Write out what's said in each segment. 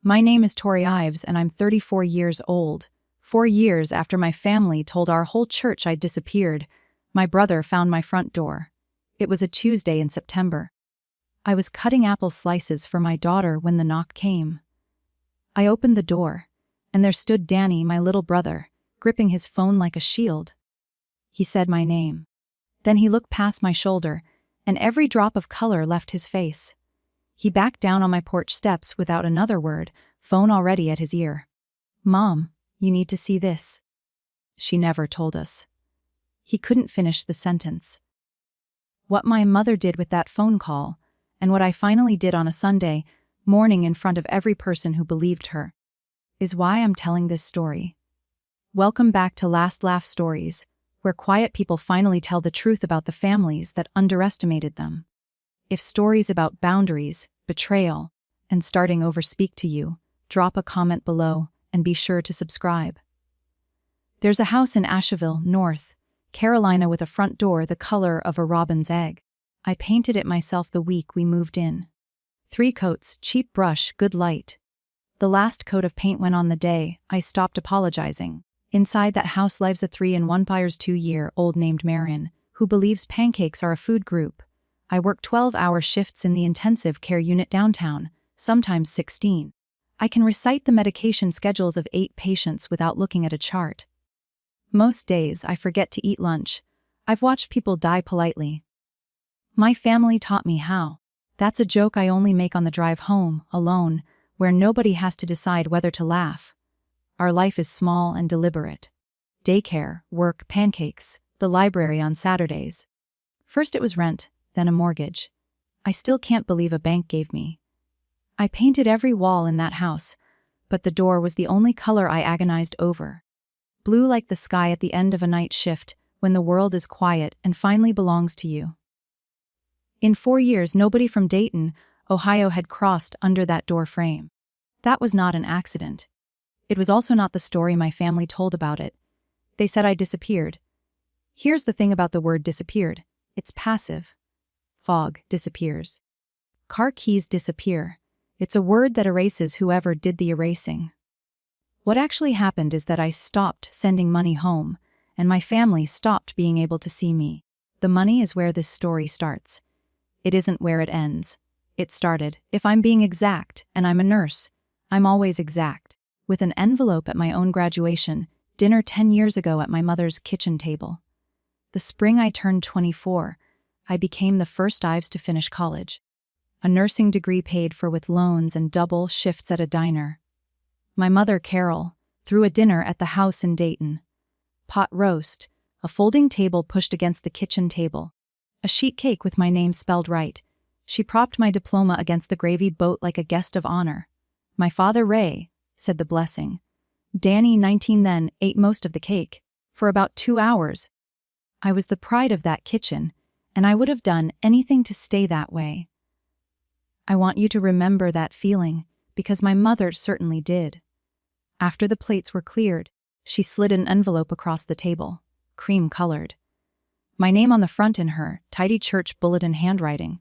My name is Tori Ives, and I'm 34 years old. 4 years after my family told our whole church I'd disappeared, my brother found my front door. It was a Tuesday in September. I was cutting apple slices for my daughter when the knock came. I opened the door, and there stood Danny, my little brother, gripping his phone like a shield. He said my name. Then he looked past my shoulder, and every drop of color left his face. He backed down on my porch steps without another word, phone already at his ear. "Mom, you need to see this." She never told us. He couldn't finish the sentence. What my mother did with that phone call, and what I finally did on a Sunday morning in front of every person who believed her, is why I'm telling this story. Welcome back to Last Laugh Stories, where quiet people finally tell the truth about the families that underestimated them. If stories about boundaries, betrayal, and starting over speak to you, drop a comment below and be sure to subscribe. There's a house in Asheville, North Carolina, with a front door the color of a robin's egg. I painted it myself the week we moved in. 3 coats, cheap brush, good light. The last coat of paint went on the day I stopped apologizing. Inside that house lives a 3-in-1 2-year-old named Marion, who believes pancakes are a food group. I work 12-hour shifts in the intensive care unit downtown, sometimes 16. I can recite the medication schedules of 8 patients without looking at a chart. Most days I forget to eat lunch. I've watched people die politely. My family taught me how. That's a joke I only make on the drive home, alone, where nobody has to decide whether to laugh. Our life is small and deliberate. Daycare, work, pancakes, the library on Saturdays. First it was rent, then a mortgage. I still can't believe a bank gave me. I painted every wall in that house, but the door was the only color I agonized over. Blue like the sky at the end of a night shift, when the world is quiet and finally belongs to you. In 4 years, nobody from Dayton, Ohio had crossed under that door frame. That was not an accident. It was also not the story my family told about it. They said I disappeared. Here's the thing about the word disappeared. It's passive. Fog disappears. Car keys disappear. It's a word that erases whoever did the erasing. What actually happened is that I stopped sending money home, and my family stopped being able to see me. The money is where this story starts. It isn't where it ends. It started, if I'm being exact, and I'm a nurse, I'm always exact, with an envelope at my own graduation, dinner 10 years ago at my mother's kitchen table. The spring I turned 24, I became the first Ives to finish college. A nursing degree paid for with loans and double shifts at a diner. My mother, Carol, threw a dinner at the house in Dayton. Pot roast, a folding table pushed against the kitchen table. A sheet cake with my name spelled right. She propped my diploma against the gravy boat like a guest of honor. My father, Ray, said the blessing. Danny, 19 then, ate most of the cake. For about 2 hours. I was the pride of that kitchen, and I would have done anything to stay that way. I want you to remember that feeling, because my mother certainly did. After the plates were cleared, she slid an envelope across the table, cream-colored. My name on the front in her tidy church bulletin handwriting.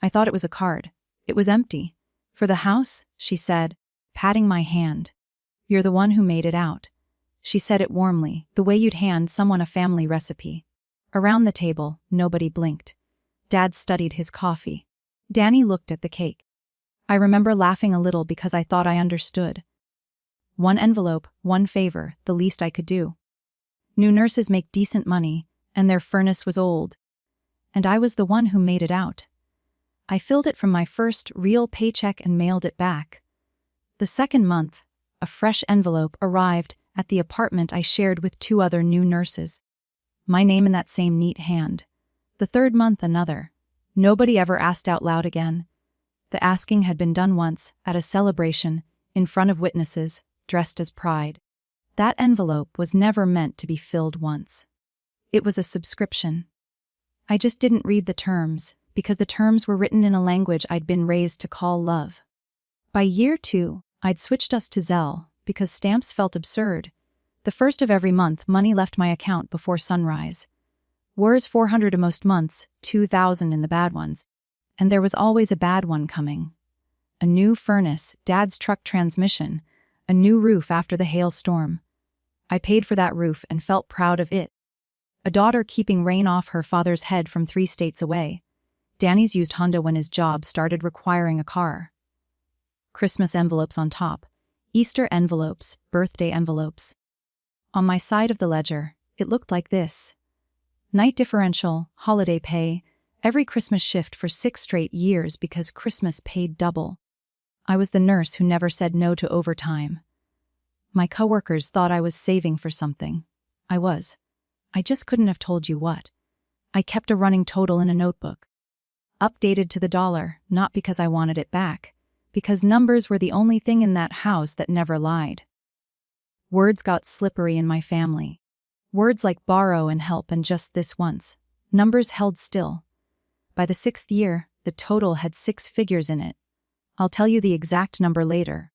I thought it was a card. It was empty. For the house, she said, patting my hand. You're the one who made it out. She said it warmly, the way you'd hand someone a family recipe. Around the table, nobody blinked. Dad studied his coffee. Danny looked at the cake. I remember laughing a little because I thought I understood. 1 envelope, 1 favor, the least I could do. New nurses make decent money, and their furnace was old. And I was the one who made it out. I filled it from my first real paycheck and mailed it back. The second month, a fresh envelope arrived at the apartment I shared with 2 other new nurses. My name in that same neat hand. The third month, another. Nobody ever asked out loud again. The asking had been done once, at a celebration, in front of witnesses, dressed as pride. That envelope was never meant to be filled once. It was a subscription. I just didn't read the terms, because the terms were written in a language I'd been raised to call love. By year 2, I'd switched us to Zelle, because stamps felt absurd. The first of every month, money left my account before sunrise. Where's 400 most months, 2,000 in the bad ones. And there was always a bad one coming. a new furnace, Dad's truck transmission, a new roof after the hailstorm. I paid for that roof and felt proud of it. A daughter keeping rain off her father's head from 3 states away. Danny's used Honda when his job started requiring a car. Christmas envelopes on top. Easter envelopes, birthday envelopes. On my side of the ledger, it looked like this. Night differential, holiday pay, every Christmas shift for 6 straight years because Christmas paid double. I was the nurse who never said no to overtime. My coworkers thought I was saving for something. I was. I just couldn't have told you what. I kept a running total in a notebook. Updated to the dollar, not because I wanted it back, because numbers were the only thing in that house that never lied. Words got slippery in my family. Words like borrow and help and just this once. Numbers held still. By the 6th year, the total had 6 figures in it. I'll tell you the exact number later.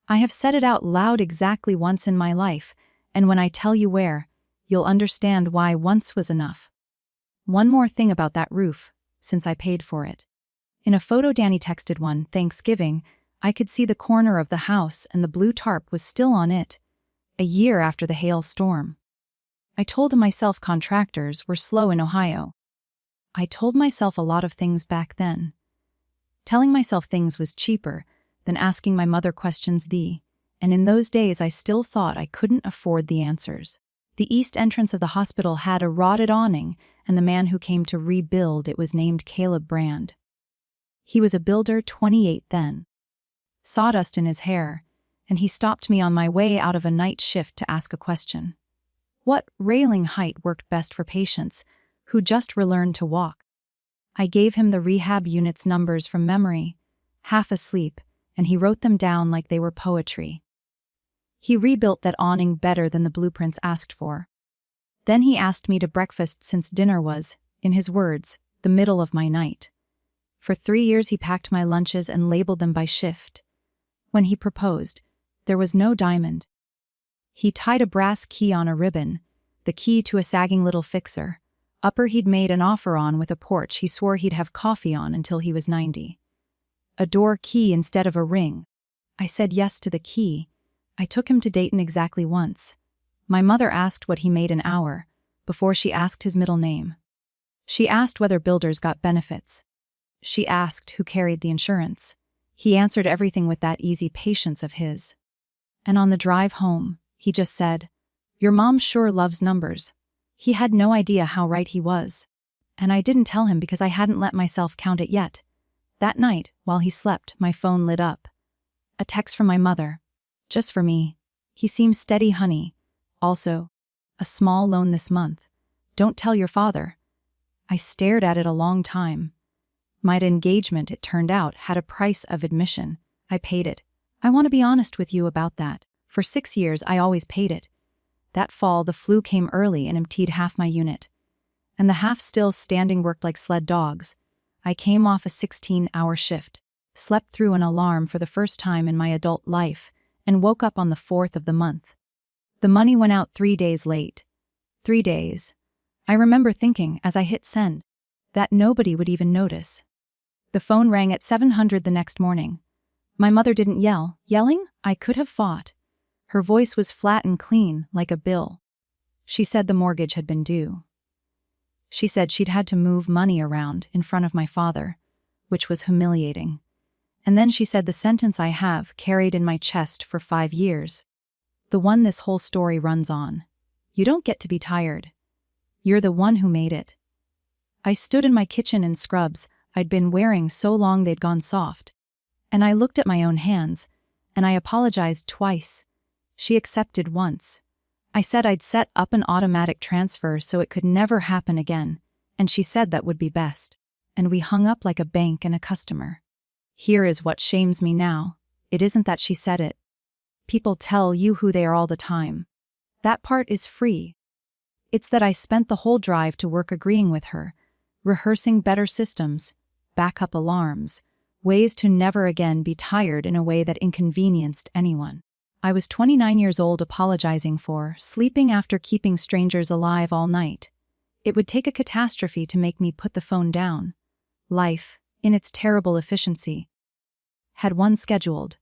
I have said it out loud exactly once in my life, and when I tell you where, you'll understand why once was enough. One more thing about that roof, since I paid for it. In a photo Danny texted one Thanksgiving, I could see the corner of the house and the blue tarp was still on it, a year after the hailstorm. I told myself contractors were slow in Ohio. I told myself a lot of things back then. Telling myself things was cheaper than asking my mother questions and in those days I still thought I couldn't afford the answers. The east entrance of the hospital had a rotted awning, and the man who came to rebuild it was named Caleb Brand. He was a builder, 28 then. Sawdust in his hair, and he stopped me on my way out of a night shift to ask a question. What railing height worked best for patients who just relearned to walk? I gave him the rehab unit's numbers from memory, half asleep, and he wrote them down like they were poetry. He rebuilt that awning better than the blueprints asked for. Then he asked me to breakfast since dinner was, in his words, the middle of my night. For 3 years he packed my lunches and labeled them by shift. When he proposed, there was no diamond. He tied a brass key on a ribbon, the key to a sagging little fixer. Upper he'd made an offer on with a porch he swore he'd have coffee on until he was 90. A door key instead of a ring. I said yes to the key. I took him to Dayton exactly once. My mother asked what he made an hour, before she asked his middle name. She asked whether builders got benefits. She asked who carried the insurance. He answered everything with that easy patience of his. And on the drive home, he just said, "Your mom sure loves numbers." He had no idea how right he was. And I didn't tell him because I hadn't let myself count it yet. That night, while he slept, my phone lit up. A text from my mother. Just for me. He seems steady, honey. Also, a small loan this month. Don't tell your father. I stared at it a long time. My engagement, it turned out, had a price of admission. I paid it. I want to be honest with you about that. For 6 years, I always paid it. That fall, the flu came early and emptied half my unit. And the half still standing worked like sled dogs. I came off a 16-hour shift, slept through an alarm for the first time in my adult life, and woke up on the 4th of the month. The money went out 3 days late. 3 days. I remember thinking, as I hit send, that nobody would even notice. The phone rang at 700 the next morning. My mother didn't yell. Yelling? I could have fought. Her voice was flat and clean, like a bill. She said the mortgage had been due. She said she'd had to move money around in front of my father, which was humiliating. And then she said the sentence I have carried in my chest for 5 years. The one this whole story runs on. You don't get to be tired. You're the one who made it. I stood in my kitchen in scrubs I'd been wearing so long they'd gone soft. And I looked at my own hands, and I apologized twice. She accepted once. I said I'd set up an automatic transfer so it could never happen again, and she said that would be best. And we hung up like a bank and a customer. Here is what shames me now. It isn't that she said it. People tell you who they are all the time. That part is free. It's that I spent the whole drive to work agreeing with her, rehearsing better systems, backup alarms, ways to never again be tired in a way that inconvenienced anyone. I was 29 years old apologizing for sleeping after keeping strangers alive all night. It would take a catastrophe to make me put the phone down. Life, in its terrible efficiency. Had one scheduled.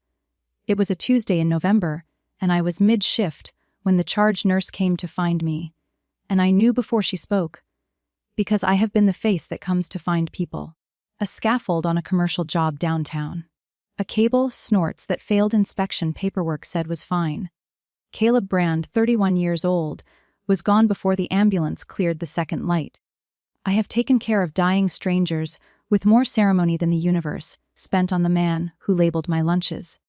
It was a Tuesday in November, and I was mid-shift when the charge nurse came to find me. And I knew before she spoke. Because I have been the face that comes to find people. A scaffold on a commercial job downtown. A cable snorts that failed inspection paperwork said was fine. Caleb Brand, 31 years old, was gone before the ambulance cleared the second light. I have taken care of dying strangers with more ceremony than the universe spent on the man who labeled my lunches.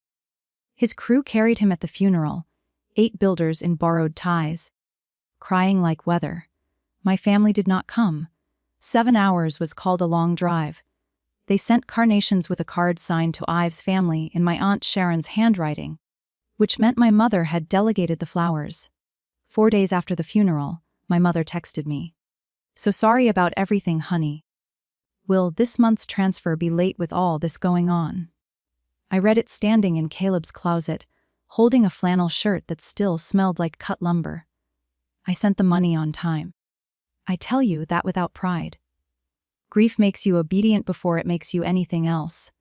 His crew carried him at the funeral, 8 builders in borrowed ties. Crying like weather. My family did not come. 7 hours was called a long drive. They sent carnations with a card signed to Ives' family in my Aunt Sharon's handwriting, which meant my mother had delegated the flowers. 4 days after the funeral, my mother texted me. "So sorry about everything, honey. Will this month's transfer be late with all this going on?" I read it standing in Caleb's closet, holding a flannel shirt that still smelled like cut lumber. I sent the money on time. I tell you that without pride. Grief makes you obedient before it makes you anything else.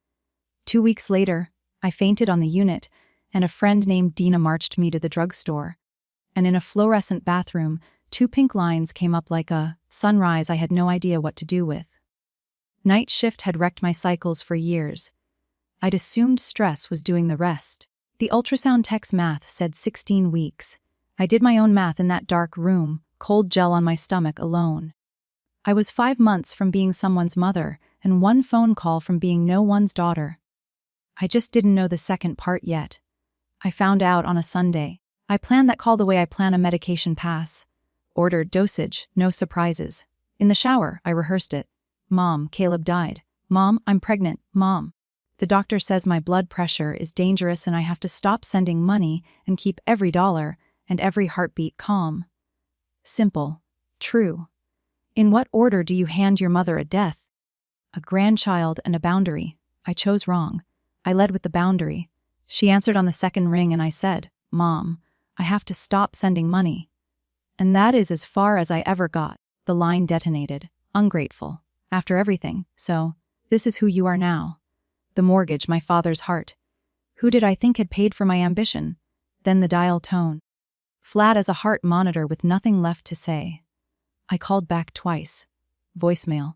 2 weeks later, I fainted on the unit, and a friend named Dina marched me to the drugstore. And in a fluorescent bathroom, 2 pink lines came up like a sunrise I had no idea what to do with. Night shift had wrecked my cycles for years. I'd assumed stress was doing the rest. The ultrasound tech's math said 16 weeks. I did my own math in that dark room, cold gel on my stomach alone. I was 5 months from being someone's mother and 1 phone call from being no one's daughter. I just didn't know the second part yet. I found out on a Sunday. I planned that call the way I plan a medication pass. Ordered dosage, no surprises. In the shower, I rehearsed it. "Mom, Caleb died. Mom, I'm pregnant. Mom. The doctor says my blood pressure is dangerous and I have to stop sending money and keep every dollar and every heartbeat calm." Simple. True. In what order do you hand your mother a death? A grandchild and a boundary. I chose wrong. I led with the boundary. She answered on the second ring and I said, "Mom, I have to stop sending money." And that is as far as I ever got. The line detonated. Ungrateful. After everything. So, this is who you are now. The mortgage, my father's heart. Who did I think had paid for my ambition? Then the dial tone. Flat as a heart monitor with nothing left to say. I called back twice. Voicemail.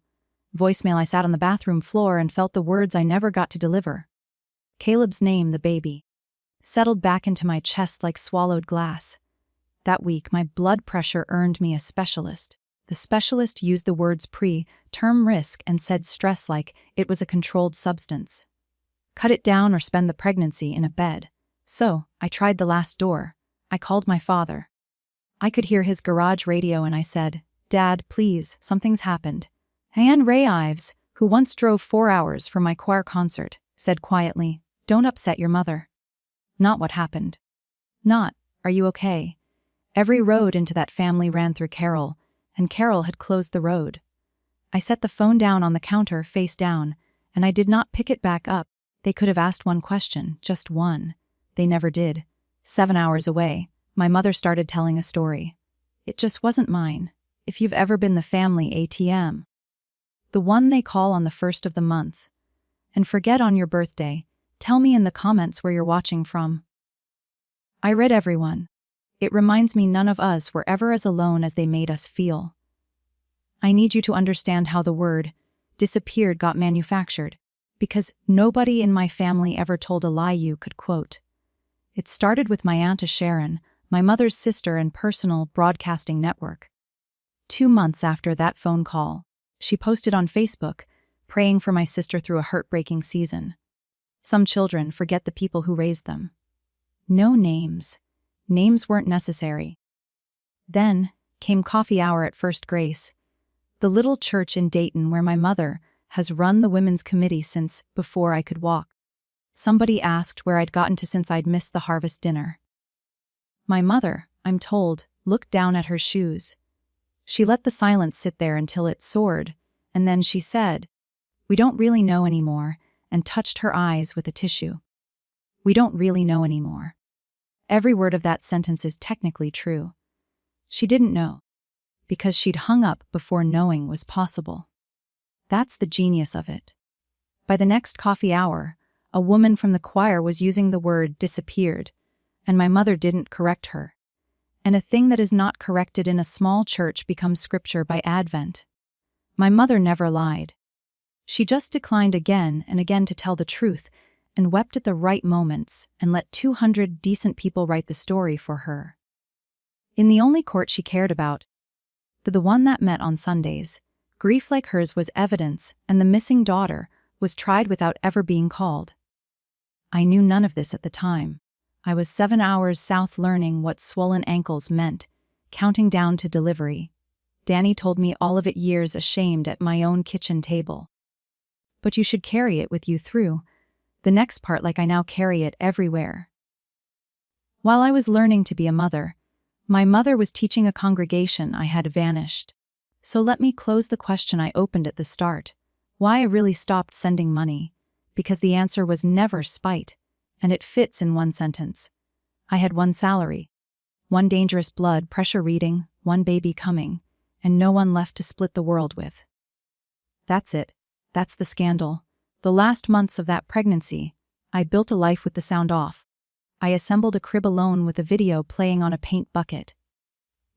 I sat on the bathroom floor and felt the words I never got to deliver. Caleb's name, the baby. Settled back into my chest like swallowed glass. That week, my blood pressure earned me a specialist. The specialist used the words pre-term risk and said stress like it was a controlled substance. Cut it down or spend the pregnancy in a bed. So, I tried the last door. I called my father. I could hear his garage radio and I said, "Dad, please, something's happened." Anne Ray Ives, who once drove 4 hours for my choir concert, said quietly, "Don't upset your mother." Not what happened. Not, "Are you okay?" Every road into that family ran through Carol, and Carol had closed the road. I set the phone down on the counter face down, and I did not pick it back up. They could have asked one question, just one. They never did. 7 hours away, my mother started telling a story. It just wasn't mine. If you've ever been the family ATM. The one they call on the 1st of the month. And forget on your birthday. Tell me in the comments where you're watching from. I read everyone. It reminds me none of us were ever as alone as they made us feel. I need you to understand how the word disappeared got manufactured, because nobody in my family ever told a lie you could quote. It started with my Aunt Sharon, my mother's sister and personal broadcasting network. 2 months after that phone call, she posted on Facebook, praying for my sister through a heartbreaking season. Some children forget the people who raised them. No names. Names weren't necessary. Then came coffee hour at First Grace, the little church in Dayton where my mother has run the women's committee since before I could walk. Somebody asked where I'd gotten to since I'd missed the harvest dinner. My mother, I'm told, looked down at her shoes. She let the silence sit there until it soared, and then she said, "We don't really know anymore," and touched her eyes with a tissue. We don't really know anymore. Every word of that sentence is technically true. She didn't know, because she'd hung up before knowing was possible. That's the genius of it. By the next coffee hour, A woman from the choir was using the word disappeared, and my mother didn't correct her. And a thing that is not corrected in a small church becomes scripture by Advent. My mother never lied. She just declined again and again to tell the truth, and wept at the right moments and let 200 decent people write the story for her. In the only court she cared about, the one that met on Sundays, grief like hers was evidence, and the missing daughter was tried without ever being called. I knew none of this at the time. I was 7 hours south learning what swollen ankles meant, counting down to delivery. Danny told me all of it years ashamed at my own kitchen table. But you should carry it with you through the next part like I now carry it everywhere. While I was learning to be a mother, my mother was teaching a congregation I had vanished. So let me close the question I opened at the start, why I really stopped sending money, because the answer was never spite, and it fits in one sentence. I had one salary, one dangerous blood pressure reading, one baby coming, and no one left to split the world with. That's it. That's the scandal. The last months of that pregnancy, I built a life with the sound off. I assembled a crib alone with a video playing on a paint bucket.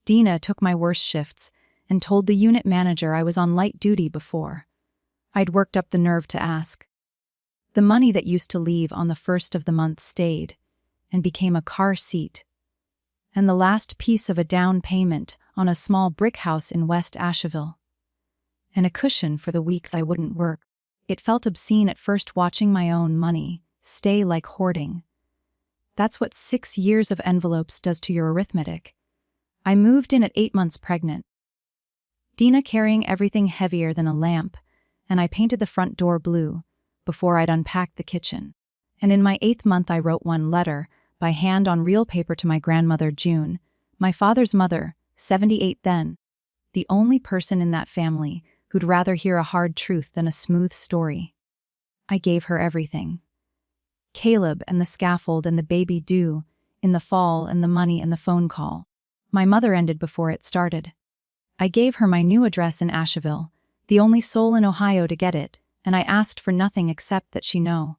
Dina took my worst shifts and told the unit manager I was on light duty before. I'd worked up the nerve to ask. The money that used to leave on the first of the month stayed and became a car seat, and the last piece of a down payment on a small brick house in West Asheville, and a cushion for the weeks I wouldn't work. It felt obscene at first watching my own money stay like hoarding. That's what 6 years of envelopes does to your arithmetic. I moved in at 8 months pregnant. Dina carrying everything heavier than a lamp, and I painted the front door blue before I'd unpacked the kitchen. And in my 8th month I wrote one letter by hand on real paper to my grandmother June, my father's mother, 78 then, the only person in that family who'd rather hear a hard truth than a smooth story. I gave her everything. Caleb and the scaffold and the baby due in the fall and the money and the phone call. My mother ended before it started. I gave her my new address in Asheville, the only soul in Ohio to get it, and I asked for nothing except that she know.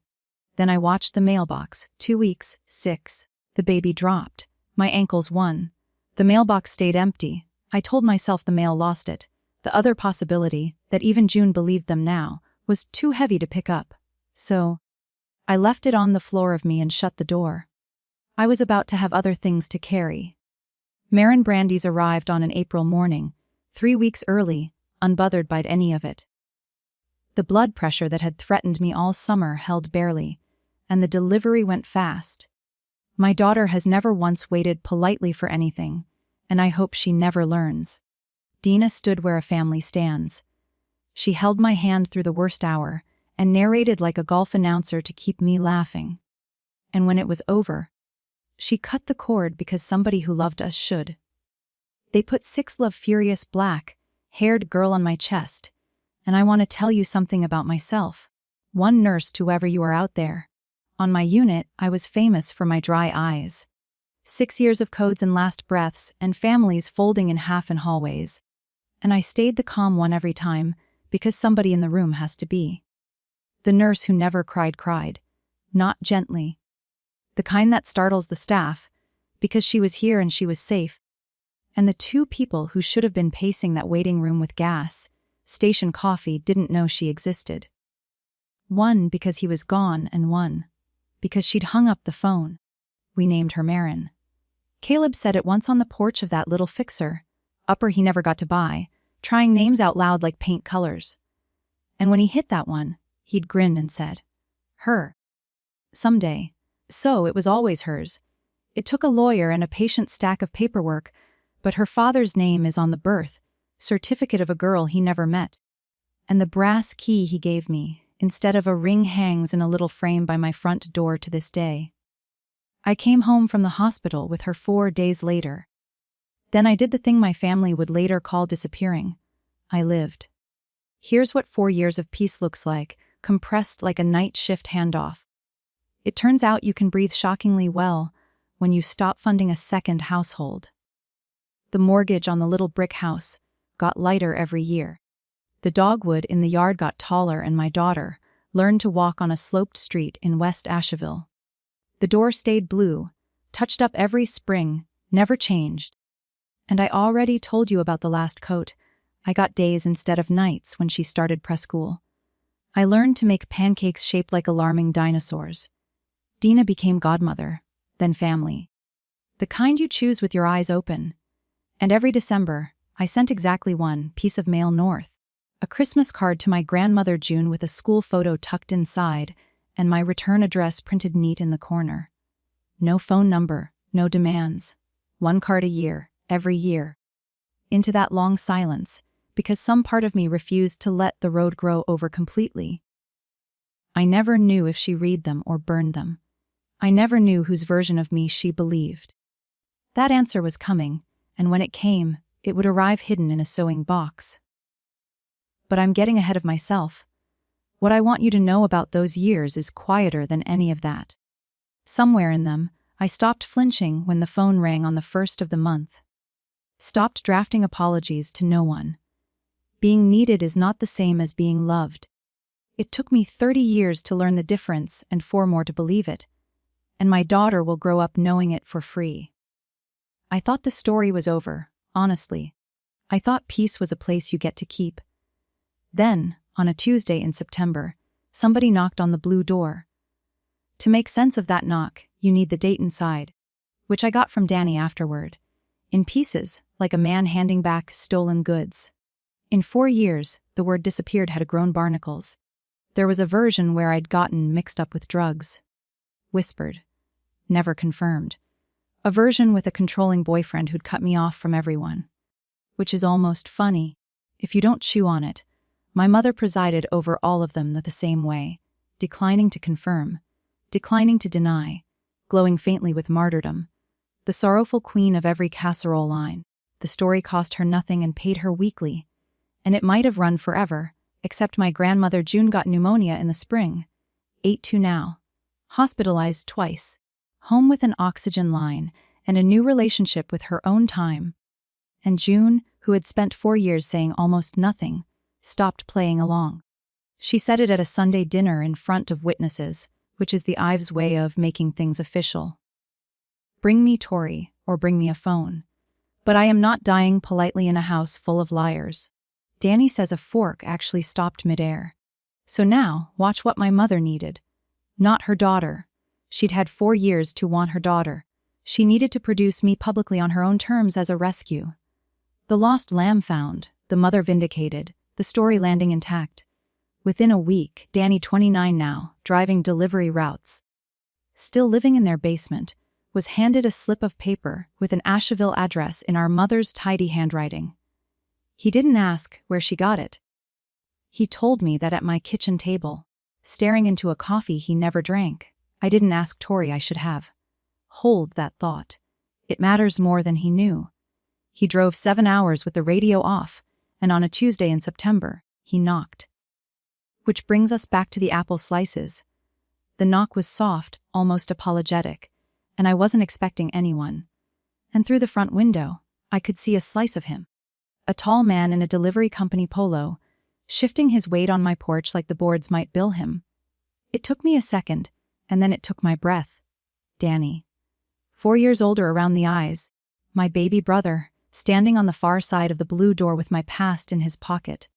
Then I watched the mailbox, 2 weeks, 6. The baby dropped. My ankles won. The mailbox stayed empty. I told myself the mail lost it. The other possibility, that even June believed them now, was too heavy to pick up. So I left it on the floor of me and shut the door. I was about to have other things to carry. Marin Brandy's arrived on an April morning, 3 weeks early, unbothered by any of it. The blood pressure that had threatened me all summer held barely, and the delivery went fast. My daughter has never once waited politely for anything, and I hope she never learns. Dina stood where a family stands. She held my hand through the worst hour and narrated like a golf announcer to keep me laughing. And when it was over, she cut the cord because somebody who loved us should. They put 6 Love Furious black, haired girl on my chest, and I want to tell you something about myself. One nurse to whoever you are out there. On my unit, I was famous for my dry eyes. 6 years of codes and last breaths and families folding in half in hallways. And I stayed the calm one every time because somebody in the room has to be. The nurse who never cried, not gently. The kind that startles the staff, because she was here and she was safe. And the 2 people who should have been pacing that waiting room with gas, station coffee didn't know she existed. One because he was gone and one because she'd hung up the phone. We named her Marin. Caleb said it once on the porch of that little fixer, upper he never got to buy, trying names out loud like paint colors. And when he hit that one, he'd grin and said, her. Someday. So it was always hers. It took a lawyer and a patient stack of paperwork, but her father's name is on the birth certificate of a girl he never met. And the brass key he gave me, instead of a ring, hangs in a little frame by my front door to this day. I came home from the hospital with her 4 days later. Then I did the thing my family would later call disappearing. I lived. Here's what 4 years of peace looks like, compressed like a night shift handoff. It turns out you can breathe shockingly well when you stop funding a second household. The mortgage on the little brick house got lighter every year. The dogwood in the yard got taller, and my daughter, Learned to walk on a sloped street in West Asheville. The door stayed blue, touched up every spring, never changed. And I already told you about the last coat. I got days instead of nights when she started preschool. I learned to make pancakes shaped like alarming dinosaurs. Dina became godmother, then family. The kind you choose with your eyes open. And every December, I sent exactly one piece of mail north. A Christmas card to my grandmother June with a school photo tucked inside, and my return address printed neat in the corner. No phone number, no demands. One card a year, every year. Into that long silence, because some part of me refused to let the road grow over completely. I never knew if she read them or burned them. I never knew whose version of me she believed. That answer was coming, and when it came, it would arrive hidden in a sewing box. But I'm getting ahead of myself. What I want you to know about those years is quieter than any of that. Somewhere in them, I stopped flinching when the phone rang on the 1st of the month. Stopped drafting apologies to no one. Being needed is not the same as being loved. It took me 30 years to learn the difference and 4 more to believe it. And my daughter will grow up knowing it for free. I thought the story was over, honestly. I thought peace was a place you get to keep. Then, on a Tuesday in September, somebody knocked on the blue door. To make sense of that knock, you need the date inside, which I got from Danny afterward, in pieces, like a man handing back stolen goods. In 4 years, the word disappeared had grown barnacles. There was a version where I'd gotten mixed up with drugs. Whispered. Never confirmed. A version with a controlling boyfriend who'd cut me off from everyone. Which is almost funny. If you don't chew on it. My mother presided over all of them the same way, declining to confirm, declining to deny, glowing faintly with martyrdom. The sorrowful queen of every casserole line. The story cost her nothing and paid her weekly. And it might have run forever, except my grandmother June got pneumonia in the spring. 82 now. Hospitalized twice. Home with an oxygen line, and a new relationship with her own time. And June, who had spent 4 years saying almost nothing, stopped playing along. She said it at a Sunday dinner in front of witnesses, which is the Ives way of making things official. Bring me Tori, or bring me a phone. But I am not dying politely in a house full of liars. Danny says a fork actually stopped midair. So now, watch what my mother needed. Not her daughter. She'd had 4 years to want her daughter. She needed to produce me publicly on her own terms as a rescue. The lost lamb found, the mother vindicated, the story landing intact. Within a week, Danny, 29 now, driving delivery routes, still living in their basement, was handed a slip of paper with an Asheville address in our mother's tidy handwriting. He didn't ask where she got it. He told me that at my kitchen table, staring into a coffee he never drank. I didn't ask Tori, I should have. Hold that thought. It matters more than he knew. He drove 7 hours with the radio off, and on a Tuesday in September, he knocked. Which brings us back to the apple slices. The knock was soft, almost apologetic, and I wasn't expecting anyone. And through the front window, I could see a slice of him. A tall man in a delivery company polo, shifting his weight on my porch like the boards might bill him. It took me a second, and then it took my breath. Danny. 4 years older around the eyes. My baby brother, standing on the far side of the blue door with my past in his pocket.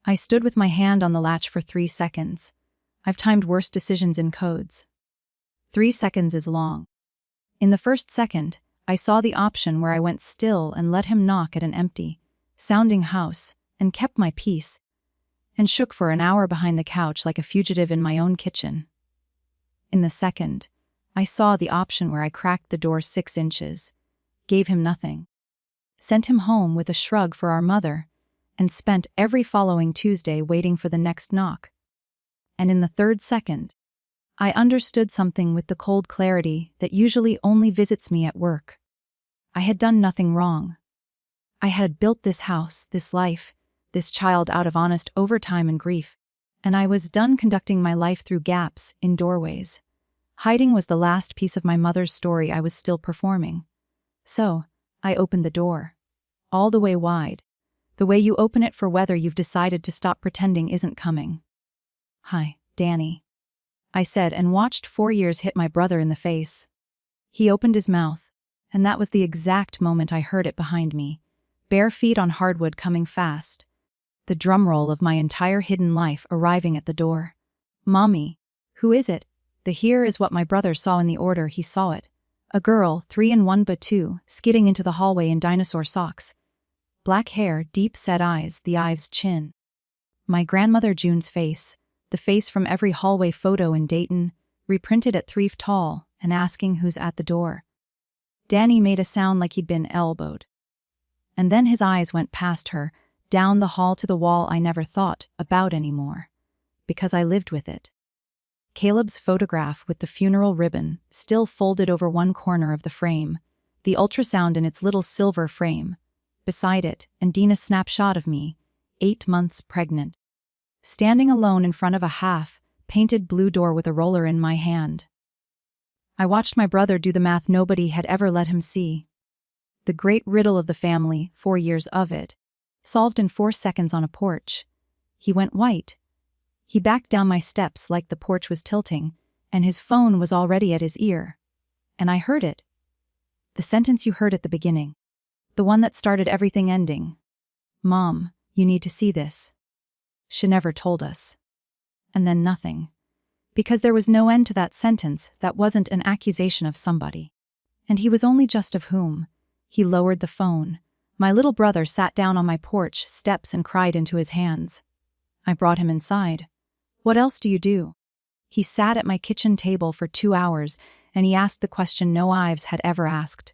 I stood with my hand on the latch for 3 seconds. I've timed worse decisions in codes. 3 seconds is long. In the first second, I saw the option where I went still and let him knock at an empty, sounding house, and kept my peace, and shook for an hour behind the couch like a fugitive in my own kitchen. In the second, I saw the option where I cracked the door 6 inches, gave him nothing, sent him home with a shrug for our mother, and spent every following Tuesday waiting for the next knock. And in the third second, I understood something with the cold clarity that usually only visits me at work. I had done nothing wrong. I had built this house, this life, this child out of honest overtime and grief, and I was done conducting my life through gaps in doorways. Hiding was the last piece of my mother's story I was still performing. So, I opened the door. All the way wide. The way you open it for whether you've decided to stop pretending isn't coming. Hi, Danny," I said, and watched 4 years hit my brother in the face. He opened his mouth, and that was the exact moment I heard it behind me. Bare feet on hardwood coming fast. The drumroll of my entire hidden life arriving at the door. "Mommy, who is it?" The "here" is what my brother saw in the order he saw it. A girl, 3 in 1 but 2, skidding into the hallway in dinosaur socks. Black hair, deep-set eyes, the Ives chin. My grandmother June's face, the face from every hallway photo in Dayton, reprinted at 3 tall, and asking who's at the door. Danny made a sound like he'd been elbowed. And then his eyes went past her, down the hall to the wall I never thought about anymore, because I lived with it. Caleb's photograph with the funeral ribbon still folded over one corner of the frame, the ultrasound in its little silver frame. Beside it, and Dina's snapshot of me, 8 months pregnant, standing alone in front of a half-painted blue door with a roller in my hand. I watched my brother do the math nobody had ever let him see. The great riddle of the family, 4 years of it, solved in 4 seconds on a porch. He went white. He backed down my steps like the porch was tilting, and his phone was already at his ear. And I heard it. The sentence you heard at the beginning. The one that started everything ending. "Mom, you need to see this." She never told us. And then nothing. Because there was no end to that sentence that wasn't an accusation of somebody. And he was only just of whom. He lowered the phone. My little brother sat down on my porch steps and cried into his hands. I brought him inside. "What else do you do?" He sat at my kitchen table for 2 hours, and he asked the question no Ives had ever asked.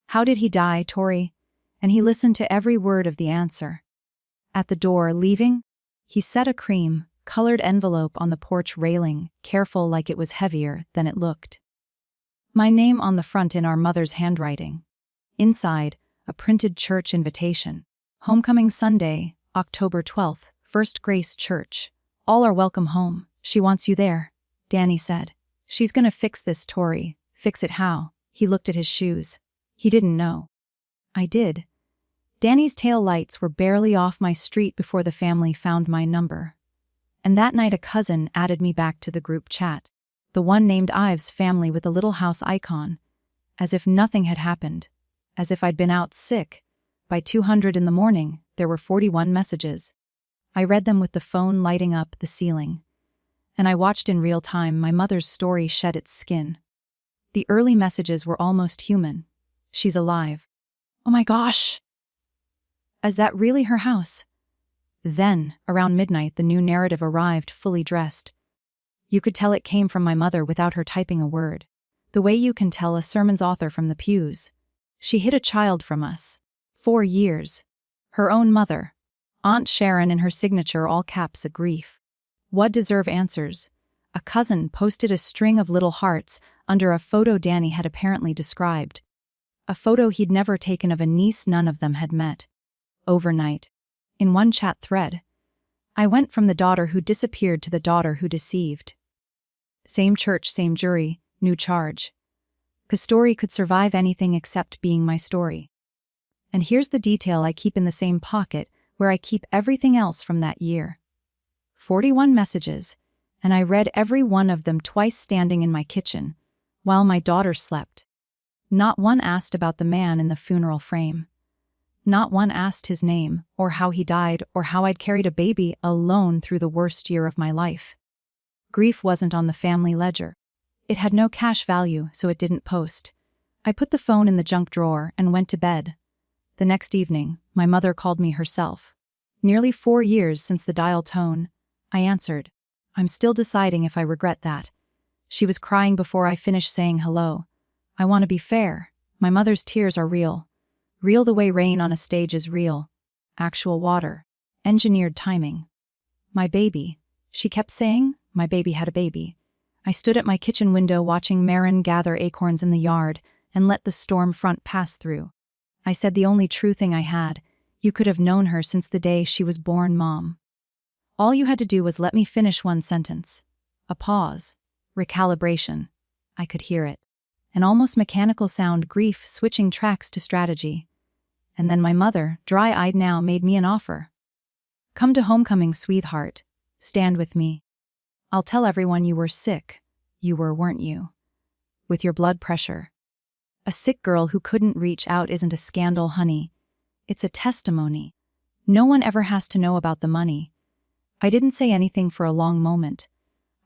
"How did he die, Tori?" And he listened to every word of the answer. At the door, leaving, he set a cream-colored envelope on the porch railing, careful like it was heavier than it looked. My name on the front in our mother's handwriting. Inside, a printed church invitation. "Homecoming Sunday, October 12th, First Grace Church. All are welcome home. She wants you there," Danny said. "She's gonna fix this, Tori." "Fix it how?" He looked at his shoes. He didn't know. I did. Danny's tail lights were barely off my street before the family found my number. And that night a cousin added me back to the group chat. The one named Ives family with the little house icon. As if nothing had happened. As if I'd been out sick. By 200 in the morning, there were 41 messages. I read them with the phone lighting up the ceiling. And I watched in real time my mother's story shed its skin. The early messages were almost human. "She's alive." "Oh my gosh!" Is that really her house? Then, around midnight, the new narrative arrived, fully dressed. You could tell it came from my mother without her typing a word. The way you can tell a sermon's author from the pews. She hid a child from us. 4 years. Her own mother. Aunt Sharon in her signature, all caps, a grief. What deserve answers? A cousin posted a string of little hearts under a photo Danny had apparently described. A photo he'd never taken of a niece none of them had met. Overnight. In one chat thread. I went from the daughter who disappeared to the daughter who deceived. Same church, same jury, new charge. 'Cause story could survive anything except being my story. And here's the detail I keep in the same pocket where I keep everything else from that year. 41 messages, and I read every one of them twice standing in my kitchen, while my daughter slept. Not one asked about the man in the funeral frame. Not one asked his name, or how he died, or how I'd carried a baby alone through the worst year of my life. Grief wasn't on the family ledger. It had no cash value, so it didn't post. I put the phone in the junk drawer and went to bed. The next evening, my mother called me herself. Nearly 4 years since the dial tone. I answered. I'm still deciding if I regret that. She was crying before I finished saying hello. I want to be fair. My mother's tears are real. Real the way rain on a stage is real. Actual water. Engineered timing. My baby. She kept saying, my baby had a baby. I stood at my kitchen window watching Marin gather acorns in the yard and let the storm front pass through. I said the only true thing I had. You could have known her since the day she was born, Mom. All you had to do was let me finish one sentence. A pause. Recalibration. I could hear it. An almost mechanical sound, grief switching tracks to strategy. And then my mother, dry-eyed now, made me an offer. Come to homecoming, sweetheart. Stand with me. I'll tell everyone you were sick. You were, weren't you? With your blood pressure. A sick girl who couldn't reach out isn't a scandal, honey. It's a testimony. No one ever has to know about the money. I didn't say anything for a long moment.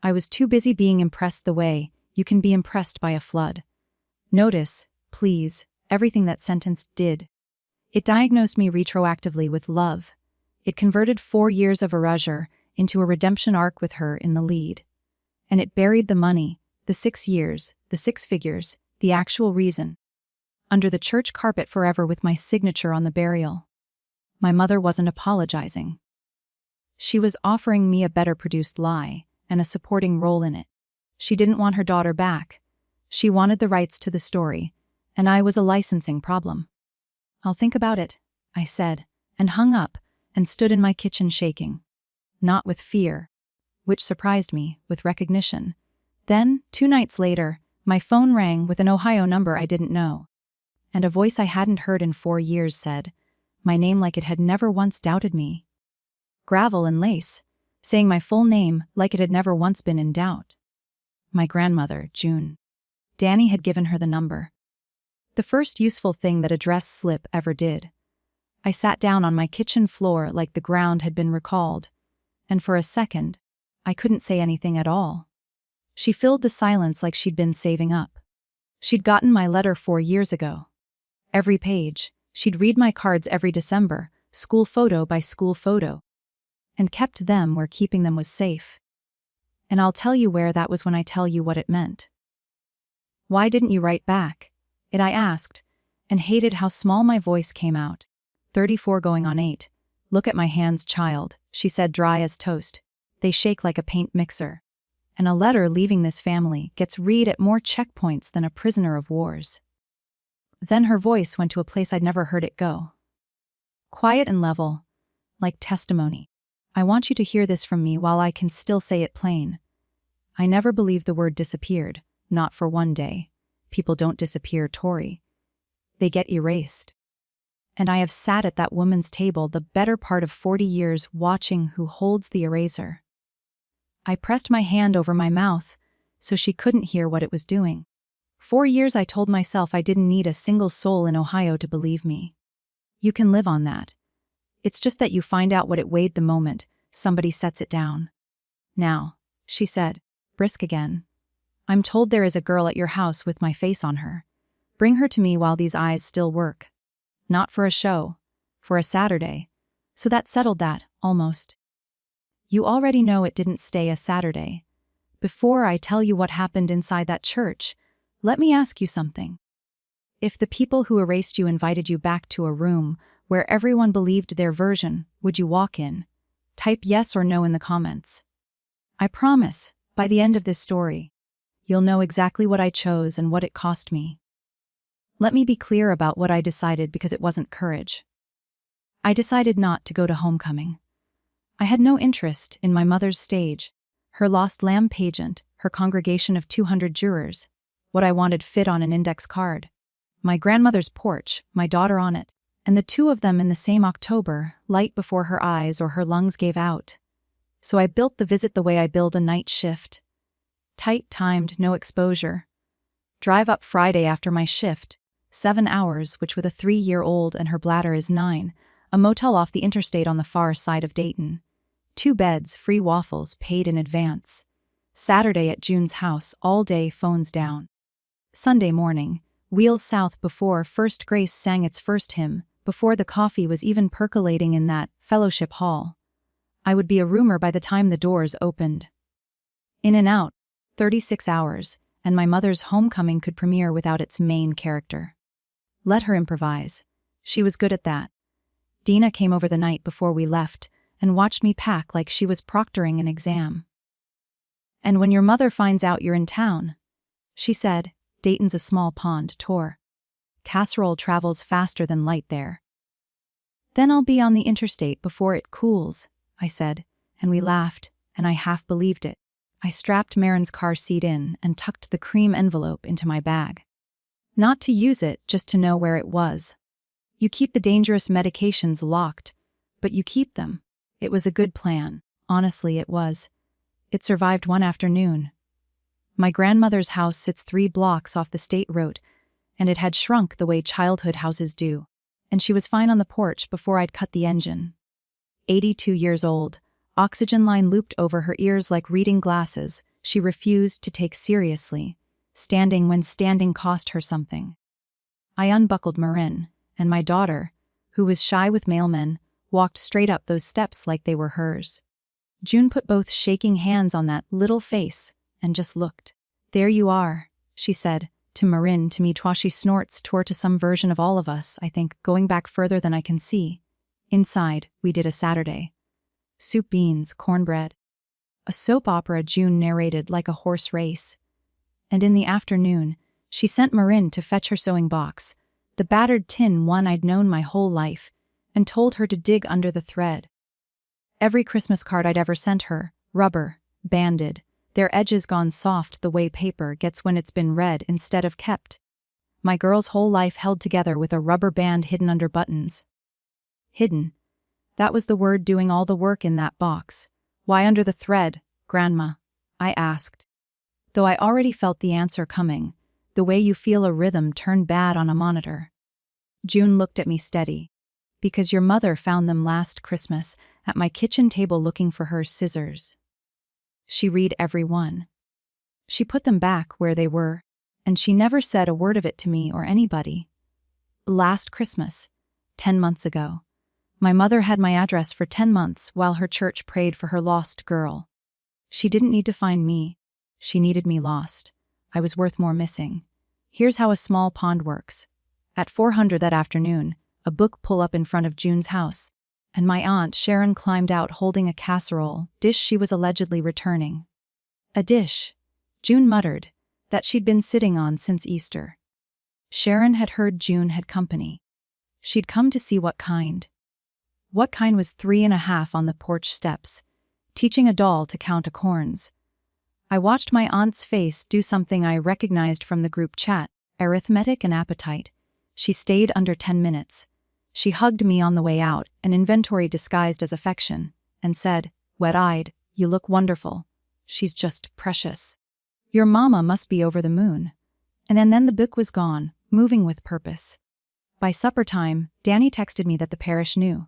I was too busy being impressed the way you can be impressed by a flood. Notice, please, everything that sentence did. It diagnosed me retroactively with love. It converted 4 years of erasure into a redemption arc with her in the lead. And it buried the money, the 6 years, the 6 figures, the actual reason, under the church carpet forever with my signature on the burial. My mother wasn't apologizing. She was offering me a better produced lie and a supporting role in it. She didn't want her daughter back. She wanted the rights to the story, and I was a licensing problem. I'll think about it, I said, and hung up and stood in my kitchen shaking. Not with fear, which surprised me, with recognition. Then, 2 nights later, my phone rang with an Ohio number I didn't know. And a voice I hadn't heard in 4 years said, my name like it had never once doubted me. Gravel and lace, saying my full name like it had never once been in doubt. My grandmother, June. Danny had given her the number. The first useful thing that address slip ever did. I sat down on my kitchen floor like the ground had been recalled, and for a second, I couldn't say anything at all. She filled the silence like she'd been saving up. She'd gotten my letter 4 years ago. Every page, she'd read my cards every December, school photo by school photo, and kept them where keeping them was safe. And I'll tell you where that was when I tell you what it meant. Why didn't you write back? I asked, and hated how small my voice came out. 34 going on 8. Look at my hands, child, she said, dry as toast. They shake like a paint mixer. And a letter leaving this family gets read at more checkpoints than a prisoner of wars. Then her voice went to a place I'd never heard it go. Quiet and level, like testimony. I want you to hear this from me while I can still say it plain. I never believed the word disappeared, not for one day. People don't disappear, Tori. They get erased. And I have sat at that woman's table the better part of 40 years watching who holds the eraser. I pressed my hand over my mouth so she couldn't hear what it was doing. 4 years I told myself I didn't need a single soul in Ohio to believe me. You can live on that. It's just that you find out what it weighed the moment somebody sets it down. Now, she said, brisk again, I'm told there is a girl at your house with my face on her. Bring her to me while these eyes still work. Not for a show, for a Saturday. So that settled that, almost. You already know it didn't stay a Saturday. Before I tell you what happened inside that church, let me ask you something. If the people who erased you invited you back to a room where everyone believed their version, would you walk in? Type yes or no in the comments. I promise, by the end of this story, you'll know exactly what I chose and what it cost me. Let me be clear about what I decided because it wasn't courage. I decided not to go to homecoming. I had no interest in my mother's stage, her lost lamb pageant, her congregation of 200 jurors, what I wanted fit on an index card, my grandmother's porch, my daughter on it, and the 2 of them in the same October, light before her eyes or her lungs gave out. So I built the visit the way I build a night shift. Tight-timed, no exposure. Drive up Friday after my shift, 7 hours, which with a 3-year-old and her bladder is 9, a motel off the interstate on the far side of Dayton. 2 beds, free waffles, paid in advance. Saturday at June's house, all day, phones down. Sunday morning, wheels south before First Grace sang its first hymn, before the coffee was even percolating in that fellowship hall. I would be a roomer by the time the doors opened. In and out, 36 hours, and my mother's homecoming could premiere without its main character. Let her improvise. She was good at that. Dina came over the night before we left and watched me pack like she was proctoring an exam. And when your mother finds out you're in town, she said, Dayton's a small pond, Tor. Casserole travels faster than light there. Then I'll be on the interstate before it cools, I said, and we laughed, and I half believed it. I strapped Marin's car seat in and tucked the cream envelope into my bag. Not to use it, just to know where it was. You keep the dangerous medications locked, but you keep them. It was a good plan. Honestly, it was. It survived one afternoon. My grandmother's house sits 3 blocks off the state road, and it had shrunk the way childhood houses do, and she was fine on the porch before I'd cut the engine. 82 years old, oxygen line looped over her ears like reading glasses, she refused to take seriously, standing when standing cost her something. I unbuckled Marin, and my daughter, who was shy with mailmen, walked straight up those steps like they were hers. June put both shaking hands on that little face and just looked. "There you are," she said, to Marin, to me Twashi snorts tore to some version of all of us, I think, going back further than I can see. Inside, we did a Saturday. Soup, beans, cornbread. A soap opera June narrated like a horse race. And in the afternoon, she sent Marin to fetch her sewing box, the battered tin one I'd known my whole life, and told her to dig under the thread. Every Christmas card I'd ever sent her, rubber, banded, their edges gone soft the way paper gets when it's been read instead of kept. My girl's whole life held together with a rubber band hidden under buttons. Hidden. That was the word doing all the work in that box. "Why under the thread, Grandma?" I asked. Though I already felt the answer coming, the way you feel a rhythm turn bad on a monitor. June looked at me steady. "Because your mother found them last Christmas at my kitchen table looking for her scissors. She read every one. She put them back where they were, and she never said a word of it to me or anybody. Last Christmas, 10 months ago, my mother had my address for 10 months while her church prayed for her lost girl. She didn't need to find me. She needed me lost. I was worth more missing. Here's how a small pond works. At 400 that afternoon, a book pull up in front of June's house, and my aunt Sharon climbed out holding a casserole, dish she was allegedly returning. A dish, June muttered, that she'd been sitting on since Easter. Sharon had heard June had company. She'd come to see what kind. What kind was 3.5 on the porch steps, teaching a doll to count acorns. I watched my aunt's face do something I recognized from the group chat, arithmetic and appetite. She stayed under 10 minutes. She hugged me on the way out, an inventory disguised as affection, and said, wet-eyed, "You look wonderful. She's just precious. Your mama must be over the moon." And then the book was gone, moving with purpose. By supper time, Danny texted me that the parish knew.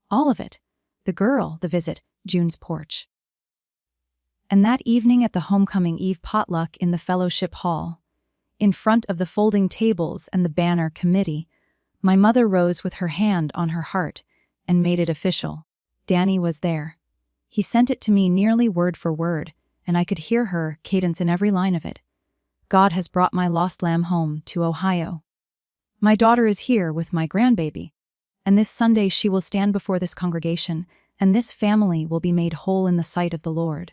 All of it. The girl, the visit, June's porch. And that evening at the homecoming eve potluck in the fellowship hall, in front of the folding tables and the banner committee, my mother rose with her hand on her heart and made it official. Danny was there. He sent it to me nearly word for word, and I could hear her cadence in every line of it. "God has brought my lost lamb home to Ohio. My daughter is here with my grandbaby, and this Sunday she will stand before this congregation, and this family will be made whole in the sight of the Lord."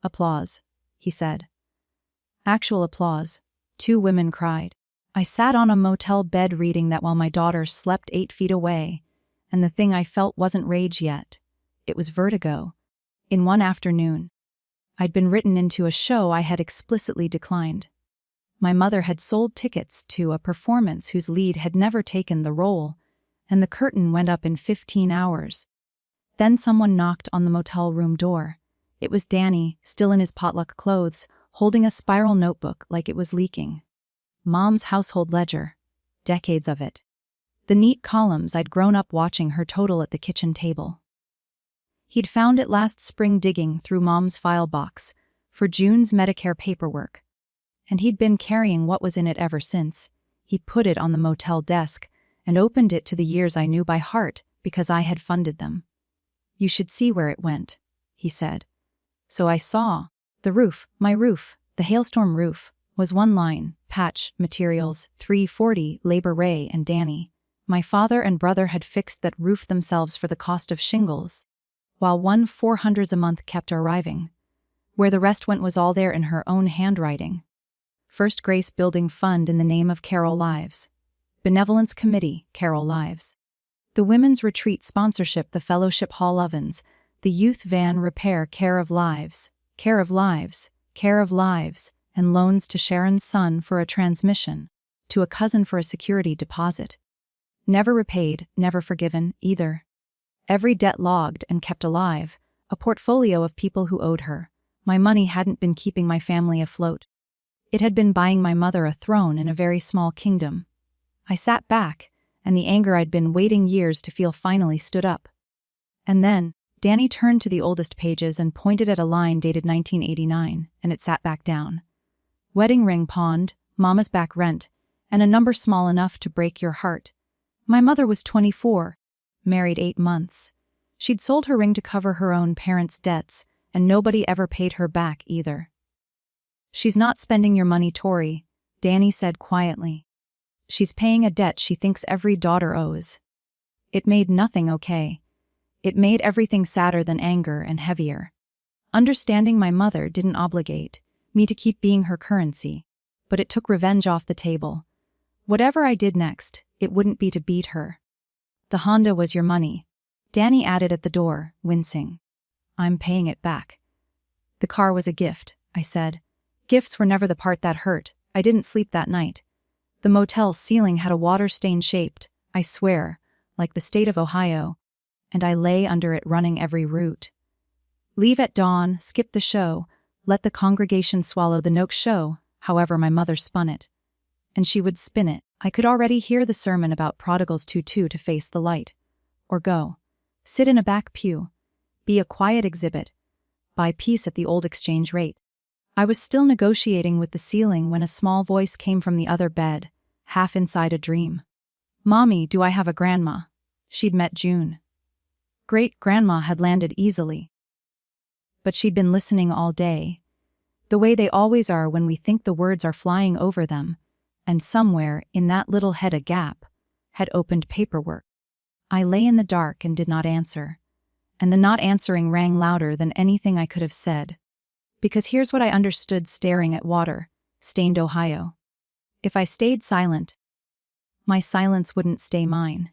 Applause, he said. Actual applause. 2 women cried. I sat on a motel bed reading that while my daughter slept 8 feet away, and the thing I felt wasn't rage yet. It was vertigo. In one afternoon, I'd been written into a show I had explicitly declined. My mother had sold tickets to a performance whose lead had never taken the role, and the curtain went up in 15 hours. Then someone knocked on the motel room door. It was Danny, still in his potluck clothes, holding a spiral notebook like it was leaking. Mom's household ledger. Decades of it. The neat columns I'd grown up watching her total at the kitchen table. He'd found it last spring digging through Mom's file box for June's Medicare paperwork, and he'd been carrying what was in it ever since. He put it on the motel desk and opened it to the years I knew by heart because I had funded them. "You should see where it went," he said. So I saw. The roof, my roof, the hailstorm roof, was one line, patch, materials, 340, labor Ray and Danny. My father and brother had fixed that roof themselves for the cost of shingles, while 400s a month kept arriving. Where the rest went was all there in her own handwriting. First Grace Building Fund in the name of Carol Lives. Benevolence Committee, Carol Lives. The Women's Retreat Sponsorship, the Fellowship Hall Ovens. The Youth Van Repair, Care of Lives, Care of Lives, Care of Lives, and loans to Sharon's son for a transmission, to a cousin for a security deposit. Never repaid, never forgiven, either. Every debt logged and kept alive, a portfolio of people who owed her. My money hadn't been keeping my family afloat. It had been buying my mother a throne in a very small kingdom. I sat back, and the anger I'd been waiting years to feel finally stood up. And then, Danny turned to the oldest pages and pointed at a line dated 1989, and it sat back down. Wedding ring pawned, mama's back rent, and a number small enough to break your heart. My mother was 24, married 8 months. She'd sold her ring to cover her own parents' debts, and nobody ever paid her back either. She's not spending your money, Tori, Danny said quietly. She's paying a debt she thinks every daughter owes. It made nothing okay. It made everything sadder than anger and heavier. Understanding my mother didn't obligate me to keep being her currency, but it took revenge off the table. Whatever I did next, it wouldn't be to beat her. The Honda was your money, Danny added at the door, wincing. I'm paying it back. The car was a gift, I said. Gifts were never the part that hurt. I didn't sleep that night. The motel ceiling had a water-stain shaped, I swear, like the state of Ohio, and I lay under it running every route. Leave at dawn, skip the show, let the congregation swallow the Noakes show, however my mother spun it. And she would spin it. I could already hear the sermon about prodigals to face the light. Or go. Sit in a back pew. Be a quiet exhibit. Buy peace at the old exchange rate. I was still negotiating with the ceiling when a small voice came from the other bed, half inside a dream. Mommy, do I have a grandma? She'd met June. Great-grandma had landed easily. But she'd been listening all day, the way they always are when we think the words are flying over them, and somewhere in that little head a gap had opened paperwork. I lay in the dark and did not answer, and the not answering rang louder than anything I could have said. Because here's what I understood staring at water, stained Ohio. If I stayed silent, my silence wouldn't stay mine.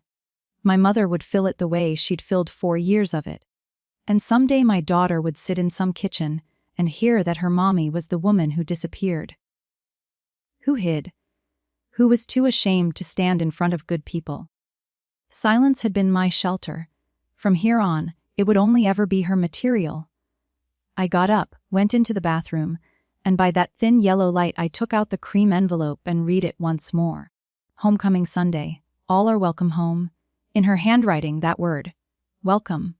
My mother would fill it the way she'd filled 4 years of it. And someday my daughter would sit in some kitchen and hear that her mommy was the woman who disappeared. Who hid? Who was too ashamed to stand in front of good people? Silence had been my shelter. From here on, it would only ever be her material. I got up, went into the bathroom, and by that thin yellow light I took out the cream envelope and read it once more. Homecoming Sunday. All are welcome home. In her handwriting, that word. Welcome.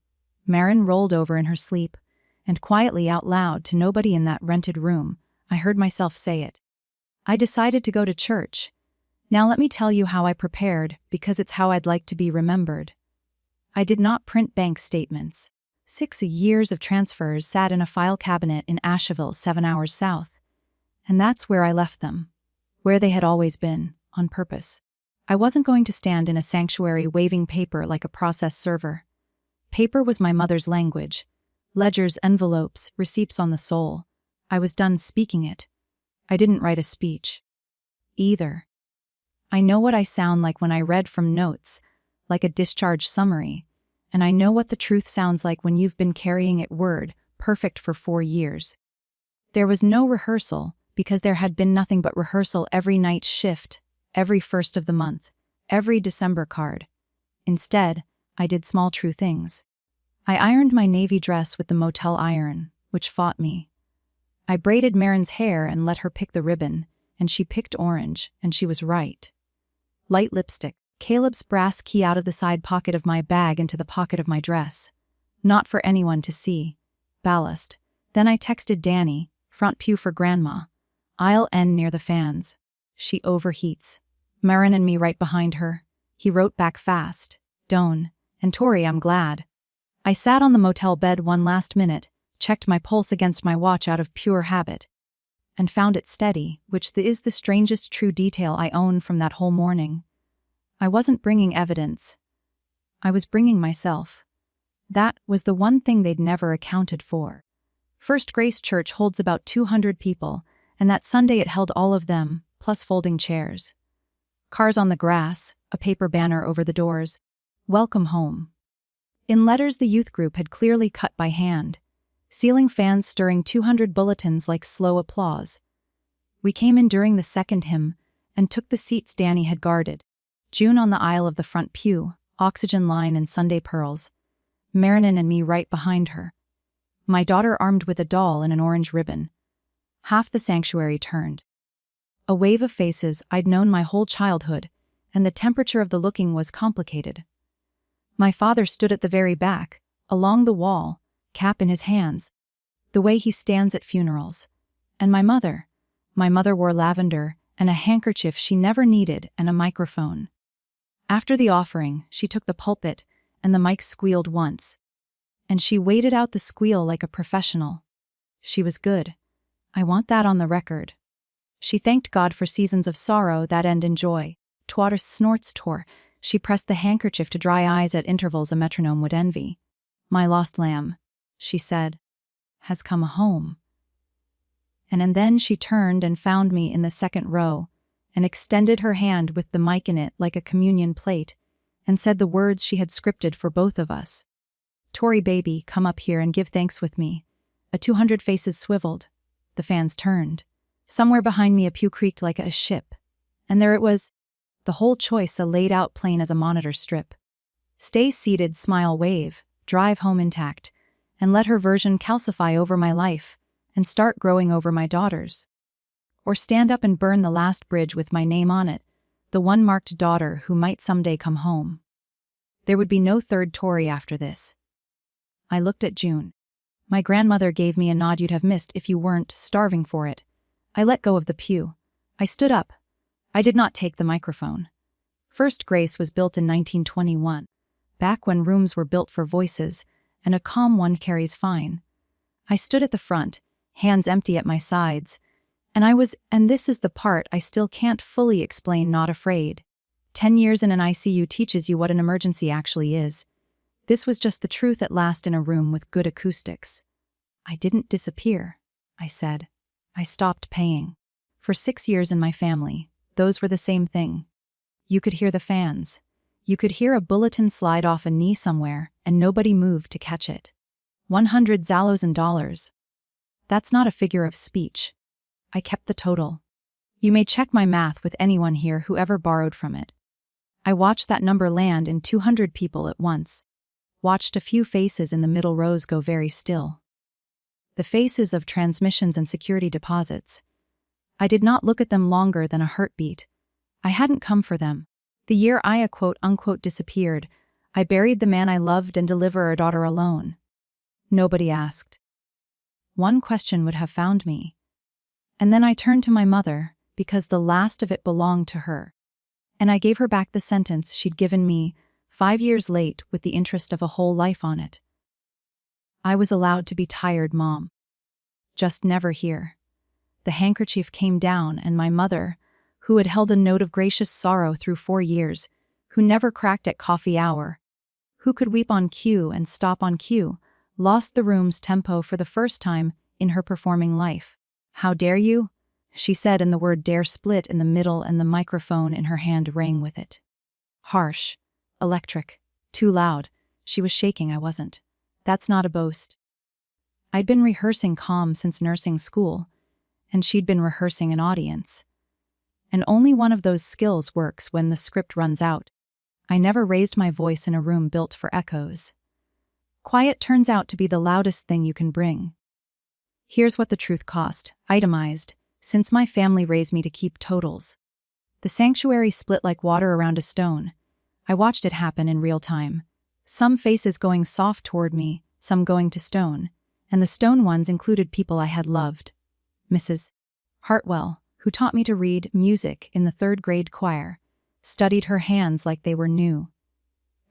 Marin rolled over in her sleep, and quietly out loud to nobody in that rented room, I heard myself say it. I decided to go to church. Now let me tell you how I prepared, because it's how I'd like to be remembered. I did not print bank statements. 6 years of transfers sat in a file cabinet in Asheville, 7 hours south. And that's where I left them. Where they had always been, on purpose. I wasn't going to stand in a sanctuary waving paper like a process server. Paper was my mother's language. Ledgers, envelopes, receipts on the soul. I was done speaking it. I didn't write a speech. Either. I know what I sound like when I read from notes, like a discharge summary. And I know what the truth sounds like when you've been carrying it word, perfect for 4 years. There was no rehearsal, because there had been nothing but rehearsal every night shift, every first of the month, every December card. Instead, I did small true things. I ironed my navy dress with the motel iron, which fought me. I braided Marin's hair and let her pick the ribbon, and she picked orange, and she was right. Light lipstick. Caleb's brass key out of the side pocket of my bag into the pocket of my dress. Not for anyone to see. Ballast. Then I texted Danny, front pew for grandma. Aisle N near the fans. She overheats. Marin and me right behind her. He wrote back fast. Doan. And Tori, I'm glad. I sat on the motel bed one last minute, checked my pulse against my watch out of pure habit, and found it steady, which is the strangest true detail I own from that whole morning. I wasn't bringing evidence. I was bringing myself. That was the one thing they'd never accounted for. First Grace Church holds about 200 people, and that Sunday it held all of them, plus folding chairs. Cars on the grass, a paper banner over the doors. Welcome home. In letters the youth group had clearly cut by hand. Ceiling fans stirring 200 bulletins like slow applause. We came in during the second hymn, and took the seats Danny had guarded. June on the aisle of the front pew, oxygen line and Sunday pearls. Marin and me right behind her. My daughter armed with a doll and an orange ribbon. Half the sanctuary turned. A wave of faces I'd known my whole childhood, and the temperature of the looking was complicated. My father stood at the very back, along the wall, cap in his hands, the way he stands at funerals. And my mother wore lavender and a handkerchief she never needed and a microphone. After the offering, she took the pulpit, and the mic squealed once. And she waited out the squeal like a professional. She was good. I want that on the record. She thanked God for seasons of sorrow that end in joy. Twatter snorts tore. She pressed the handkerchief to dry eyes at intervals a metronome would envy. My lost lamb, she said, has come home. And then she turned and found me in the second row, and extended her hand with the mic in it like a communion plate, and said the words she had scripted for both of us. Tori baby, come up here and give thanks with me. 200 faces swiveled. The fans turned. Somewhere behind me a pew creaked like a ship. And there it was. The whole choice laid out plain as a monitor strip. Stay seated, smile, wave, drive home intact, and let her version calcify over my life and start growing over my daughter's. Or stand up and burn the last bridge with my name on it, the one marked daughter who might someday come home. There would be no third Tory after this. I looked at June. My grandmother gave me a nod you'd have missed if you weren't starving for it. I let go of the pew. I stood up. I did not take the microphone. First Grace was built in 1921, back when rooms were built for voices, and a calm one carries fine. I stood at the front, hands empty at my sides, and this is the part I still can't fully explain, not afraid. 10 years in an ICU teaches you what an emergency actually is. This was just the truth at last in a room with good acoustics. I didn't disappear, I said. I stopped paying. For 6 years in my family, those were the same thing. You could hear the fans. You could hear a bulletin slide off a knee somewhere, and nobody moved to catch it. 100 Zallos and dollars. That's not a figure of speech. I kept the total. You may check my math with anyone here who ever borrowed from it. I watched that number land in 200 people at once. Watched a few faces in the middle rows go very still. The faces of transmissions and security deposits. I did not look at them longer than a heartbeat. I hadn't come for them. The year I quote-unquote disappeared, I buried the man I loved and delivered our daughter alone. Nobody asked. One question would have found me. And then I turned to my mother, because the last of it belonged to her. And I gave her back the sentence she'd given me, 5 years late, with the interest of a whole life on it. I was allowed to be tired, Mom. Just never here. The handkerchief came down, and my mother, who had held a note of gracious sorrow through 4 years, who never cracked at coffee hour, who could weep on cue and stop on cue, lost the room's tempo for the first time in her performing life. How dare you? She said, and the word dare split in the middle, and the microphone in her hand rang with it. Harsh. Electric. Too loud. She was shaking, I wasn't. That's not a boast. I'd been rehearsing calm since nursing school, and she'd been rehearsing an audience. And only one of those skills works when the script runs out. I never raised my voice in a room built for echoes. Quiet turns out to be the loudest thing you can bring. Here's what the truth cost, itemized, since my family raised me to keep totals. The sanctuary split like water around a stone. I watched it happen in real time. Some faces going soft toward me, some going to stone, and the stone ones included people I had loved. Mrs. Hartwell, who taught me to read music in the 3rd grade choir, studied her hands like they were new.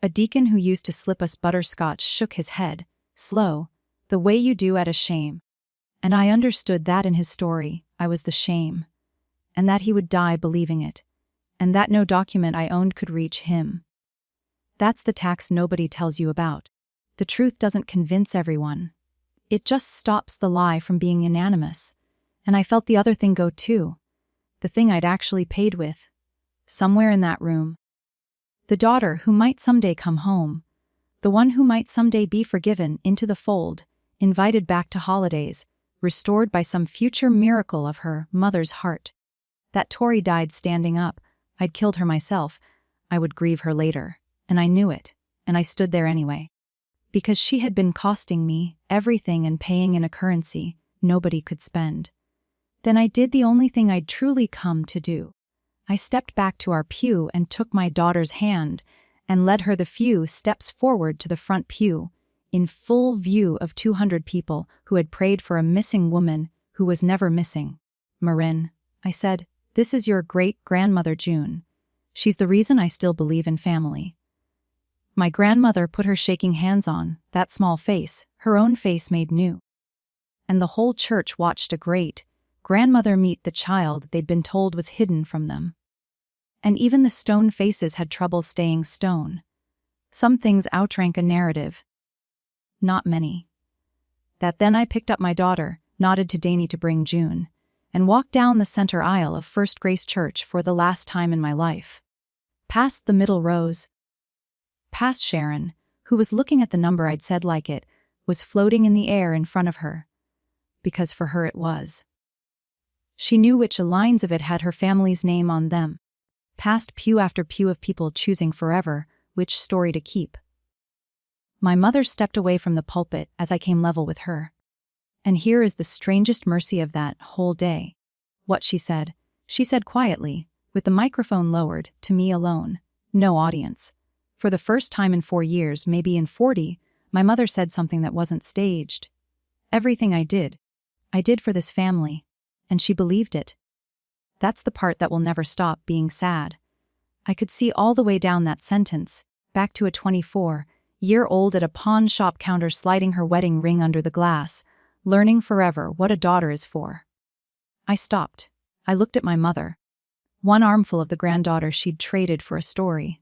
A deacon who used to slip us butterscotch shook his head, slow, the way you do at a shame. And I understood that in his story, I was the shame, and that he would die believing it, and that no document I owned could reach him. That's the tax nobody tells you about. The truth doesn't convince everyone. It just stops the lie from being unanimous. And I felt the other thing go too. The thing I'd actually paid with. Somewhere in that room. The daughter who might someday come home. The one who might someday be forgiven, into the fold, invited back to holidays, restored by some future miracle of her mother's heart. That Tori died standing up. I'd killed her myself. I would grieve her later. And I knew it. And I stood there anyway. because she had been costing me everything and paying in a currency nobody could spend. Then I did the only thing I'd truly come to do. I stepped back to our pew and took my daughter's hand and led her the few steps forward to the front pew, in full view of 200 people who had prayed for a missing woman who was never missing. "Marin," I said, "this is your great-grandmother June. She's the reason I still believe in family." My grandmother put her shaking hands on that small face, her own face made new. And the whole church watched a great-grandmother meet the child they'd been told was hidden from them. And even the stone faces had trouble staying stone. Some things outrank a narrative. Not many. Then I picked up my daughter, nodded to Danny to bring June, and walked down the center aisle of First Grace Church for the last time in my life. Past the middle rows. Past Sharon, who was looking at the number I'd said like it, was floating in the air in front of her. Because for her it was. She knew which lines of it had her family's name on them. Past pew after pew of people choosing forever which story to keep. My mother stepped away from the pulpit as I came level with her. And here is the strangest mercy of that whole day. What she said quietly, with the microphone lowered, to me alone, no audience. For the first time in 4 years, maybe in 40, my mother said something that wasn't staged. Everything I did for this family, and she believed it. That's the part that will never stop being sad. I could see all the way down that sentence, back to a 24-year-old at a pawn shop counter sliding her wedding ring under the glass, learning forever what a daughter is for. I stopped. I looked at my mother. One armful of the granddaughter she'd traded for a story.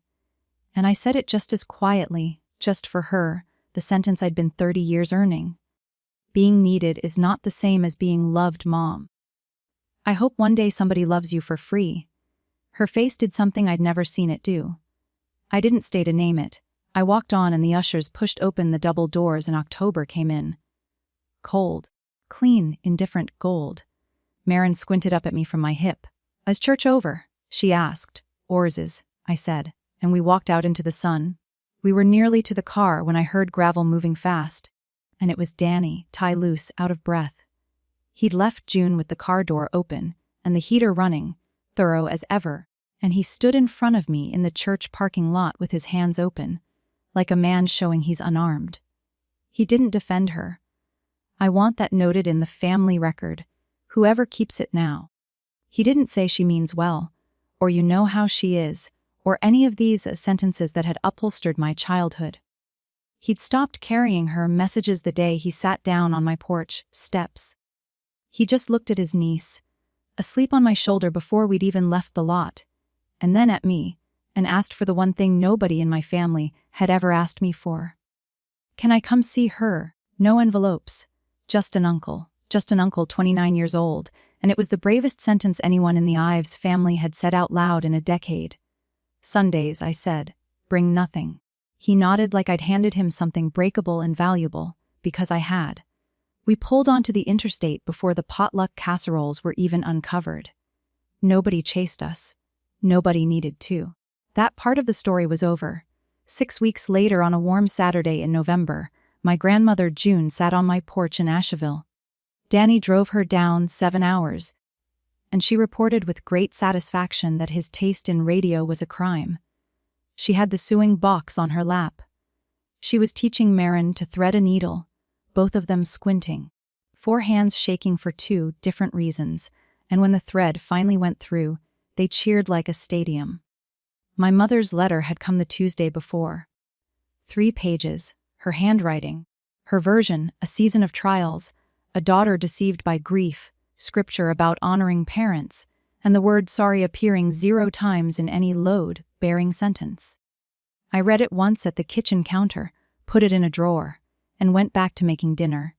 And I said it just as quietly, just for her, the sentence I'd been 30 years earning. Being needed is not the same as being loved, Mom. I hope one day somebody loves you for free. Her face did something I'd never seen it do. I didn't stay to name it. I walked on and the ushers pushed open the double doors and October came in. Cold, clean, indifferent gold. Marin squinted up at me from my hip. "Is church over?" she asked. "Ours is," I said, and we walked out into the sun. We were nearly to the car when I heard gravel moving fast. And it was Danny, tie loose, out of breath. He'd left June with the car door open and the heater running, thorough as ever, and he stood in front of me in the church parking lot with his hands open, like a man showing he's unarmed. He didn't defend her. I want that noted in the family record, whoever keeps it now. He didn't say she means well, or you know how she is, or any of these sentences that had upholstered my childhood. He'd stopped carrying her messages the day he sat down on my porch steps. He just looked at his niece, asleep on my shoulder before we'd even left the lot, and then at me, and asked for the one thing nobody in my family had ever asked me for. "Can I come see her?" No envelopes. Just an uncle 29 years old, and it was the bravest sentence anyone in the Ives family had said out loud in a decade. "Sundays," I said, "bring nothing." He nodded like I'd handed him something breakable and valuable, because I had. We pulled onto the interstate before the potluck casseroles were even uncovered. Nobody chased us. Nobody needed to. That part of the story was over. 6 weeks later, on a warm Saturday in November, my grandmother June sat on my porch in Asheville. Danny drove her down 7 hours, and she reported with great satisfaction that his taste in radio was a crime. She had the sewing box on her lap. She was teaching Marin to thread a needle, both of them squinting, 4 hands shaking for 2 different reasons, and when the thread finally went through, they cheered like a stadium. My mother's letter had come the Tuesday before. 3 pages, her handwriting, her version, a season of trials, a daughter deceived by grief, scripture about honoring parents, and the word sorry appearing 0 times in any load-bearing sentence. I read it once at the kitchen counter, put it in a drawer, and went back to making dinner.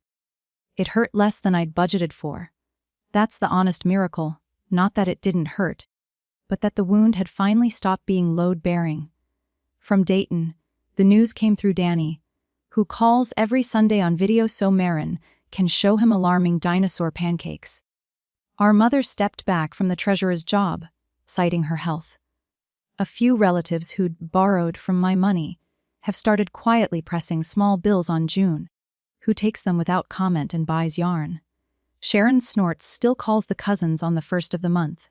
It hurt less than I'd budgeted for. That's the honest miracle, not that it didn't hurt, but that the wound had finally stopped being load-bearing. From Dayton, the news came through Danny, who calls every Sunday on video so Marin can show him alarming dinosaur pancakes. Our mother stepped back from the treasurer's job, citing her health. A few relatives who'd borrowed from my money have started quietly pressing small bills on June, who takes them without comment and buys yarn. Sharon snorts still calls the cousins on the first of the month.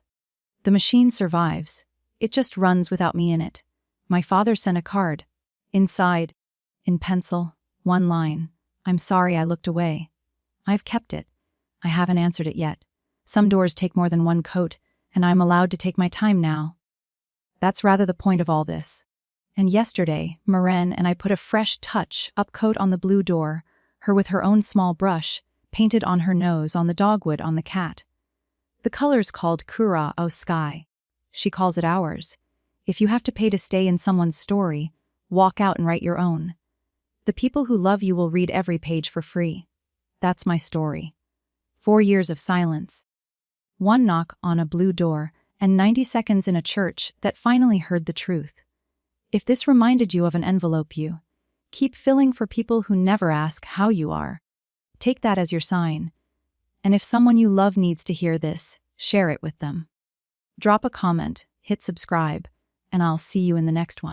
The machine survives. It just runs without me in it. My father sent a card. Inside, in pencil, one line. I'm sorry I looked away. I've kept it. I haven't answered it yet. Some doors take more than one coat, and I'm allowed to take my time now. That's rather the point of all this. And yesterday, Maren and I put a fresh touch up coat on the blue door, her with her own small brush, painted on her nose on the dogwood on the cat. The color's called Kura O Sky. She calls it ours. If you have to pay to stay in someone's story, walk out and write your own. The people who love you will read every page for free. That's my story. 4 years of silence. One knock on a blue door, and 90 seconds in a church that finally heard the truth. If this reminded you of an envelope you keep filling for people who never ask how you are, take that as your sign. And if someone you love needs to hear this, share it with them. Drop a comment, hit subscribe, and I'll see you in the next one.